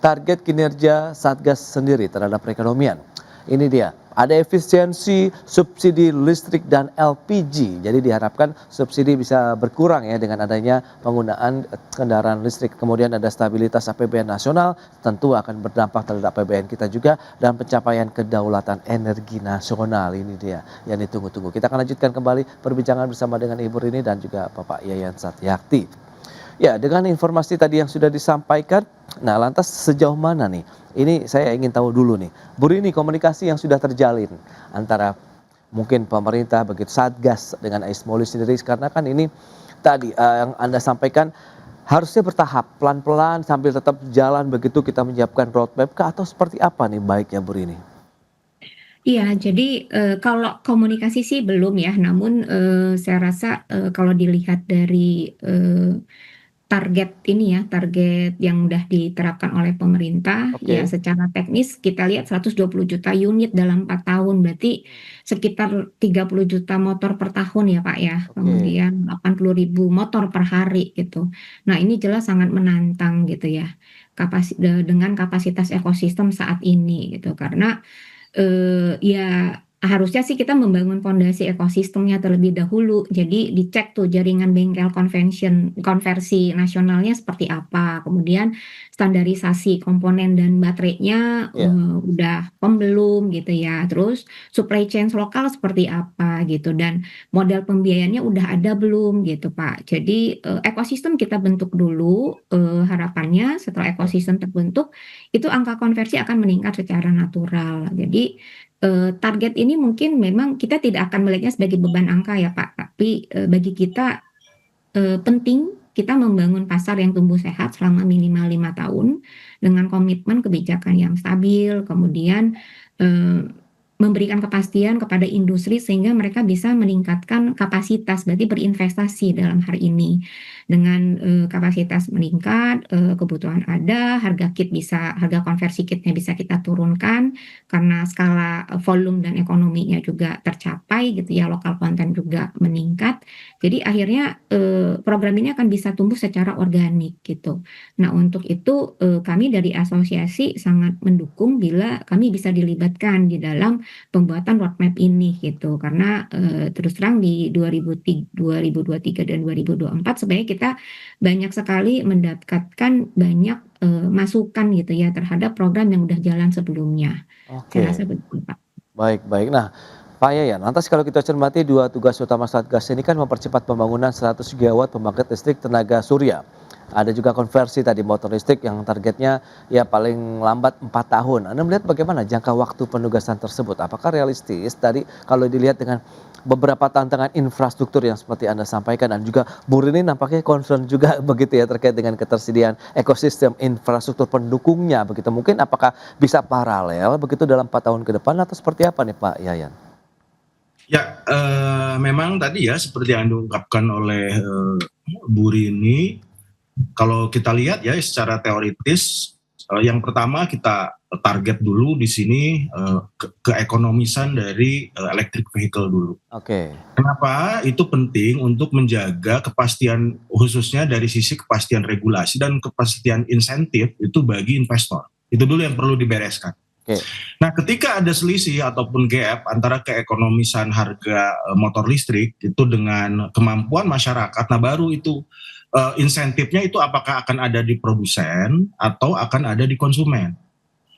target kinerja Satgas sendiri terhadap perekonomian. Ini dia, ada efisiensi subsidi listrik dan LPG. Jadi diharapkan subsidi bisa berkurang ya dengan adanya penggunaan kendaraan listrik. Kemudian ada stabilitas APBN nasional, tentu akan berdampak terhadap APBN kita juga, dan pencapaian kedaulatan energi nasional. Ini dia yang ditunggu-tunggu. Kita akan lanjutkan kembali perbincangan bersama dengan Ibu Rini dan juga Bapak Yayan Satyakti. Ya, dengan informasi tadi yang sudah disampaikan, nah lantas sejauh mana nih? Ini saya ingin tahu dulu nih, Bu Rini, komunikasi yang sudah terjalin antara mungkin pemerintah begitu Satgas dengan AIS Moli sendiri, karena kan ini tadi yang Anda sampaikan harusnya bertahap, pelan-pelan sambil tetap jalan begitu kita menyiapkan roadmap kah atau seperti apa nih baiknya Bu Rini? Iya, jadi, kalau komunikasi sih belum ya, namun, saya rasa, kalau dilihat dari, target ini ya, target yang udah diterapkan oleh pemerintah, ya Oke. secara teknis kita lihat 120 juta unit dalam 4 tahun, berarti sekitar 30 juta motor per tahun ya, Pak, ya. Oke. Kemudian 80.000 motor per hari gitu. Nah, ini jelas sangat menantang gitu ya, dengan kapasitas ekosistem saat ini gitu. Karena, ya harusnya sih kita membangun fondasi ekosistemnya terlebih dahulu. Jadi dicek tuh jaringan bengkel konversi nasionalnya seperti apa, kemudian standarisasi komponen dan baterainya, Ya. udah belum gitu ya. Terus supply chain lokal seperti apa gitu, dan model pembiayaannya udah ada belum gitu, Pak. Jadi, ekosistem kita bentuk dulu, harapannya setelah ekosistem terbentuk, itu angka konversi akan meningkat secara natural. Jadi, target ini mungkin memang kita tidak akan melihatnya sebagai beban angka ya, Pak, tapi, bagi kita, penting kita membangun pasar yang tumbuh sehat selama minimal 5 tahun dengan komitmen kebijakan yang stabil, kemudian memberikan kepastian kepada industri sehingga mereka bisa meningkatkan kapasitas, berarti berinvestasi dalam hal ini. Dengan kapasitas meningkat, kebutuhan ada, harga konversi kitnya bisa kita turunkan karena skala volume dan ekonominya juga tercapai gitu ya, lokal konten juga meningkat. Jadi akhirnya program ini akan bisa tumbuh secara organik gitu. Nah, untuk itu kami dari asosiasi sangat mendukung bila kami bisa dilibatkan di dalam pembuatan roadmap ini gitu, karena terus terang di 2023 dan 2024 sebenarnya kita banyak sekali mendapatkan banyak masukan gitu ya terhadap program yang udah jalan sebelumnya. Oke. Saya rasa begitu, Pak. Baik. Nah, Pak Yayan, lantas kalau kita cermati dua tugas utama Satgas ini kan mempercepat pembangunan 100 gigawatt pembangkit listrik tenaga surya. Ada juga konversi tadi motor listrik yang targetnya ya paling lambat 4 tahun. Anda melihat bagaimana jangka waktu penugasan tersebut? Apakah realistis tadi kalau dilihat dengan beberapa tantangan infrastruktur yang seperti Anda sampaikan, dan juga Bu Rini nampaknya concern juga begitu ya terkait dengan ketersediaan ekosistem infrastruktur pendukungnya begitu. Mungkin apakah bisa paralel begitu dalam 4 tahun ke depan atau seperti apa nih Pak Yayan? Ya, memang tadi ya seperti yang diungkapkan oleh Bu Rini, kalau kita lihat ya secara teoritis, yang pertama kita target dulu di sini keekonomisan dari electric vehicle dulu. Oke. Kenapa? Itu penting untuk menjaga kepastian, khususnya dari sisi kepastian regulasi dan kepastian insentif itu bagi investor. Itu dulu yang perlu dibereskan. Oke. Nah, ketika ada selisih ataupun gap antara keekonomisan harga motor listrik itu dengan kemampuan masyarakat, nah baru itu insentifnya itu apakah akan ada di produsen atau akan ada di konsumen.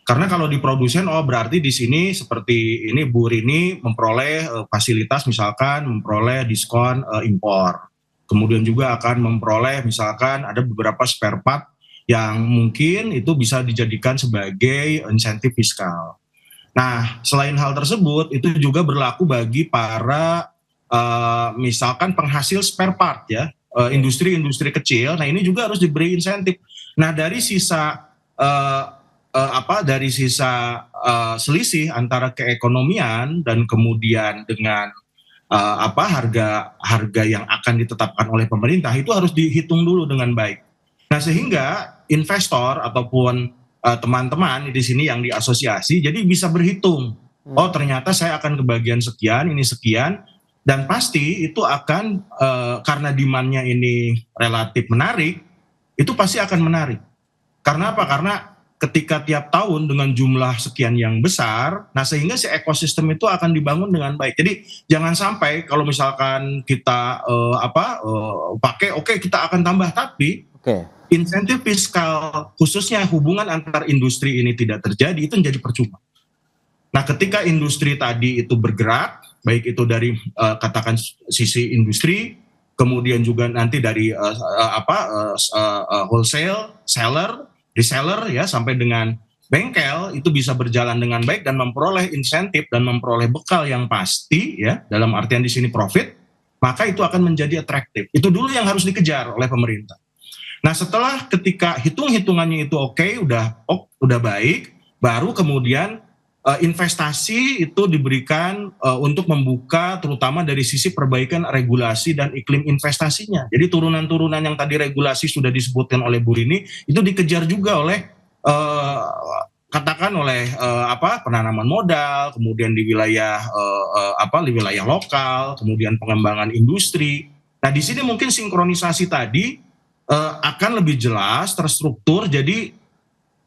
Karena kalau di produsen, berarti di sini seperti ini Bu Rini memperoleh fasilitas, misalkan memperoleh diskon impor. Kemudian juga akan memperoleh misalkan ada beberapa spare part yang mungkin itu bisa dijadikan sebagai insentif fiskal. Nah, selain hal tersebut, itu juga berlaku bagi para misalkan penghasil spare part ya, industri-industri kecil. Nah, ini juga harus diberi insentif. Nah, dari sisa selisih antara keekonomian dan kemudian dengan harga yang akan ditetapkan oleh pemerintah itu harus dihitung dulu dengan baik. Nah, sehingga investor ataupun teman-teman di sini yang di asosiasi jadi bisa berhitung. Oh, ternyata saya akan kebagian sekian, ini sekian, dan pasti itu akan karena demand-nya ini relatif menarik, itu pasti akan menarik. Karena apa? Karena ketika tiap tahun dengan jumlah sekian yang besar, nah sehingga si ekosistem itu akan dibangun dengan baik. Jadi jangan sampai kalau misalkan kita pakai, kita akan tambah, tapi insentif fiskal khususnya hubungan antar industri ini tidak terjadi, itu menjadi percuma. Nah, ketika industri tadi itu bergerak, baik itu dari katakan sisi industri, kemudian juga nanti dari wholesale, seller, reseller ya sampai dengan bengkel itu bisa berjalan dengan baik dan memperoleh insentif dan memperoleh bekal yang pasti ya, dalam artian di sini profit, maka itu akan menjadi atraktif. Itu dulu yang harus dikejar oleh pemerintah. Nah, setelah ketika hitung-hitungannya itu udah baik, baru kemudian investasi itu diberikan untuk membuka terutama dari sisi perbaikan regulasi dan iklim investasinya. Jadi turunan-turunan yang tadi regulasi sudah disebutkan oleh Bu Rini itu dikejar juga oleh penanaman modal, kemudian di wilayah wilayah lokal, kemudian pengembangan industri. Nah, di sini mungkin sinkronisasi tadi akan lebih jelas, terstruktur. Jadi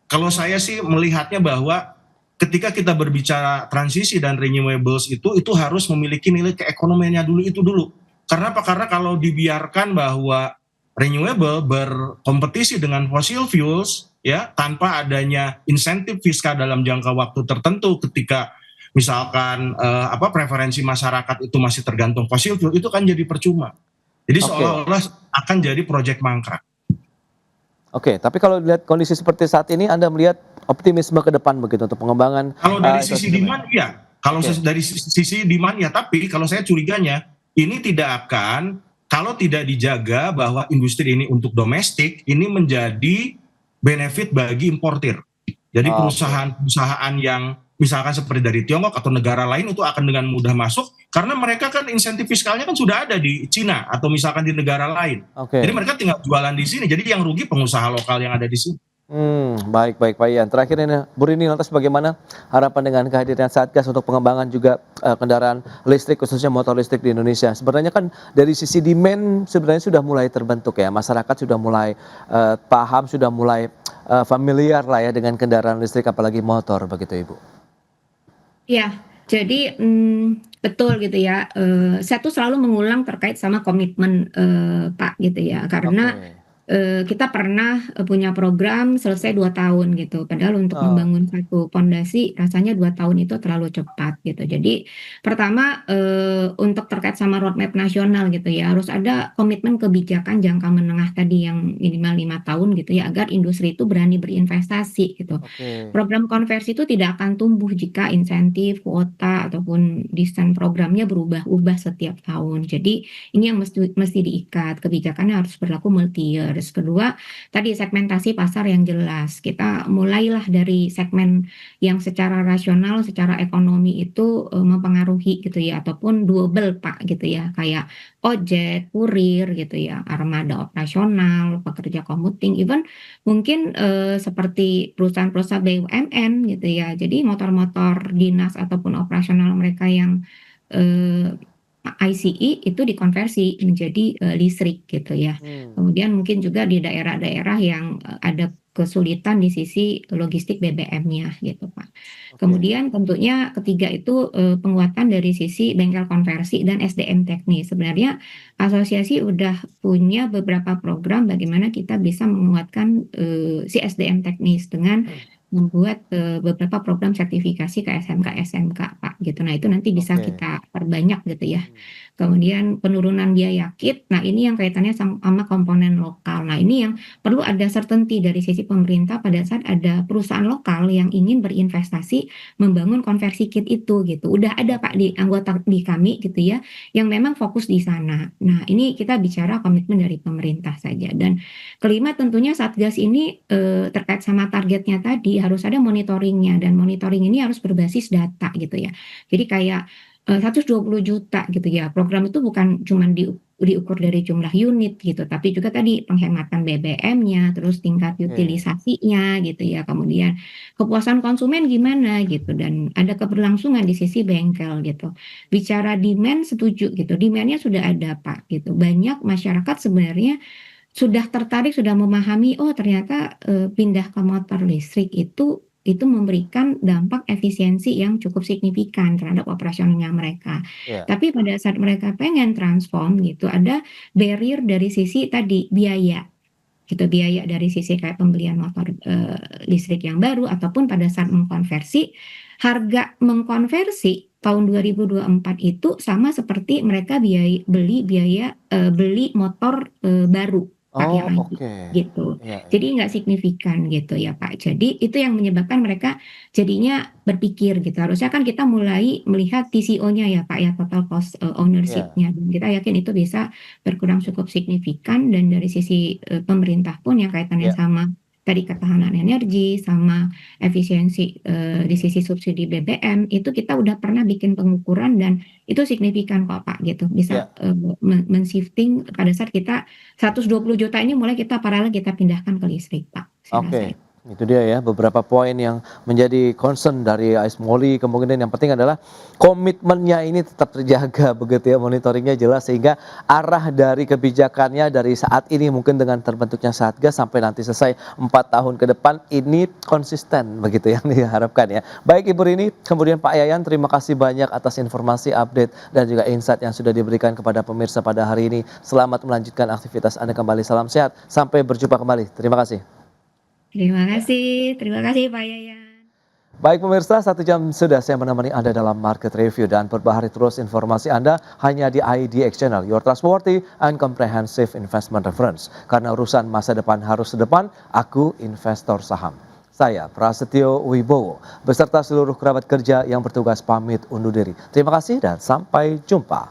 kalau saya sih melihatnya bahwa ketika kita berbicara transisi dan renewables itu harus memiliki nilai keekonomiannya dulu. Karena apa? Karena kalau dibiarkan bahwa renewable berkompetisi dengan fossil fuels ya tanpa adanya insentif fiskal dalam jangka waktu tertentu, ketika misalkan preferensi masyarakat itu masih tergantung fossil fuel, itu kan jadi percuma. Jadi seolah-olah akan jadi proyek mangkrak. Oke, tapi kalau lihat kondisi seperti saat ini, Anda melihat optimisme ke depan begitu untuk pengembangan? Kalau dari sisi demand, ya. Kalau dari sisi demand, ya. Tapi kalau saya curiganya, ini tidak akan kalau tidak dijaga bahwa industri ini untuk domestik, ini menjadi benefit bagi importir. Jadi perusahaan-perusahaan yang misalkan seperti dari Tiongkok atau negara lain itu akan dengan mudah masuk, karena mereka kan insentif fiskalnya kan sudah ada di Cina atau misalkan di negara lain. Jadi mereka tinggal jualan di sini, jadi yang rugi pengusaha lokal yang ada di sini. Baik Pak Ian. Terakhir ini Bu Rini, lantas bagaimana harapan dengan kehadiran Satgas untuk pengembangan juga kendaraan listrik, khususnya motor listrik di Indonesia? Sebenarnya kan dari sisi demand sebenarnya sudah mulai terbentuk ya, masyarakat sudah mulai paham, sudah mulai familiar lah ya dengan kendaraan listrik apalagi motor, begitu Ibu? Ya, jadi betul gitu ya. Saya tuh selalu mengulang terkait sama komitmen Pak gitu ya, karena kita pernah punya program selesai 2 tahun gitu. Padahal untuk membangun satu pondasi rasanya 2 tahun itu terlalu cepat gitu. Jadi pertama untuk terkait sama roadmap nasional gitu ya, harus ada komitmen kebijakan jangka menengah tadi yang minimal 5 tahun gitu ya, agar industri itu berani berinvestasi gitu. Program konversi itu tidak akan tumbuh jika insentif, kuota ataupun desain programnya berubah-ubah setiap tahun. Jadi ini yang mesti diikat, kebijakannya harus berlaku multi year. Terus kedua, tadi segmentasi pasar yang jelas. Kita mulailah dari segmen yang secara rasional, secara ekonomi itu mempengaruhi gitu ya, ataupun doable Pak gitu ya, kayak ojek, kurir gitu ya, armada operasional, pekerja komuting, even mungkin seperti perusahaan-perusahaan BUMN gitu ya. Jadi motor-motor dinas ataupun operasional mereka yang ICE itu dikonversi menjadi listrik gitu ya. Kemudian mungkin juga di daerah-daerah yang ada kesulitan di sisi logistik BBM-nya gitu Pak. Kemudian tentunya ketiga itu penguatan dari sisi bengkel konversi dan SDM teknis. Sebenarnya asosiasi udah punya beberapa program bagaimana kita bisa menguatkan si SDM teknis dengan membuat beberapa program sertifikasi ke SMK Pak gitu. Nah itu nanti bisa kita perbanyak gitu ya. Kemudian penurunan biaya kit, nah ini yang kaitannya sama komponen lokal. Nah ini yang perlu ada certainty dari sisi pemerintah pada saat ada perusahaan lokal yang ingin berinvestasi membangun konversi kit itu gitu. Udah ada Pak di anggota di kami gitu ya, yang memang fokus di sana. Nah ini kita bicara komitmen dari pemerintah saja. Dan kelima tentunya Satgas ini terkait sama targetnya tadi harus ada monitoringnya, dan monitoring ini harus berbasis data gitu ya. Jadi kayak 120 juta gitu ya. Program itu bukan cuma diukur dari jumlah unit gitu, tapi juga tadi penghematan BBM-nya, terus tingkat utilisasinya gitu ya. Kemudian kepuasan konsumen gimana gitu, dan ada keberlangsungan di sisi bengkel gitu. Bicara demand setuju gitu. Demand-nya sudah ada Pak gitu. Banyak masyarakat sebenarnya sudah tertarik, sudah memahami, oh ternyata pindah ke motor listrik itu memberikan dampak efisiensi yang cukup signifikan terhadap operasionalnya mereka. Tapi pada saat mereka pengen transform gitu, ada barrier dari sisi tadi biaya gitu, biaya dari sisi kayak pembelian motor listrik yang baru, ataupun pada saat mengkonversi, harga mengkonversi tahun 2024 itu sama seperti mereka beli motor baru Pak yang lagi gitu. Jadi nggak signifikan gitu ya Pak. Jadi itu yang menyebabkan mereka jadinya berpikir gitu. Harusnya kan kita mulai melihat TCO-nya ya Pak ya, total cost ownership-nya. Dan kita yakin itu bisa berkurang cukup signifikan, dan dari sisi pemerintah pun yang kaitannya sama tadi ketahanan energi sama efisiensi di sisi subsidi BBM itu kita udah pernah bikin pengukuran dan itu signifikan kok Pak gitu, bisa men-shifting pada saat kita 120 juta ini mulai kita paralel kita pindahkan ke listrik Pak. Itu dia ya beberapa poin yang menjadi concern dari AS MOLI. Kemungkinan yang penting adalah komitmennya ini tetap terjaga begitu ya, monitoringnya jelas, sehingga arah dari kebijakannya dari saat ini mungkin dengan terbentuknya Satgas sampai nanti selesai 4 tahun ke depan ini konsisten begitu yang diharapkan ya. Baik Ibu Rini, kemudian Pak Yayan, terima kasih banyak atas informasi, update dan juga insight yang sudah diberikan kepada pemirsa pada hari ini. Selamat melanjutkan aktivitas Anda kembali, salam sehat, sampai berjumpa kembali. Terima kasih. Terima kasih Pak Yayan. Baik pemirsa, 1 jam sudah saya menemani Anda dalam Market Review, dan perbaharui terus informasi Anda hanya di IDX Channel, your trustworthy and comprehensive investment reference. Karena urusan masa depan harus sedepan, aku investor saham. Saya Prasetyo Wibowo beserta seluruh kerabat kerja yang bertugas pamit undur diri. Terima kasih dan sampai jumpa.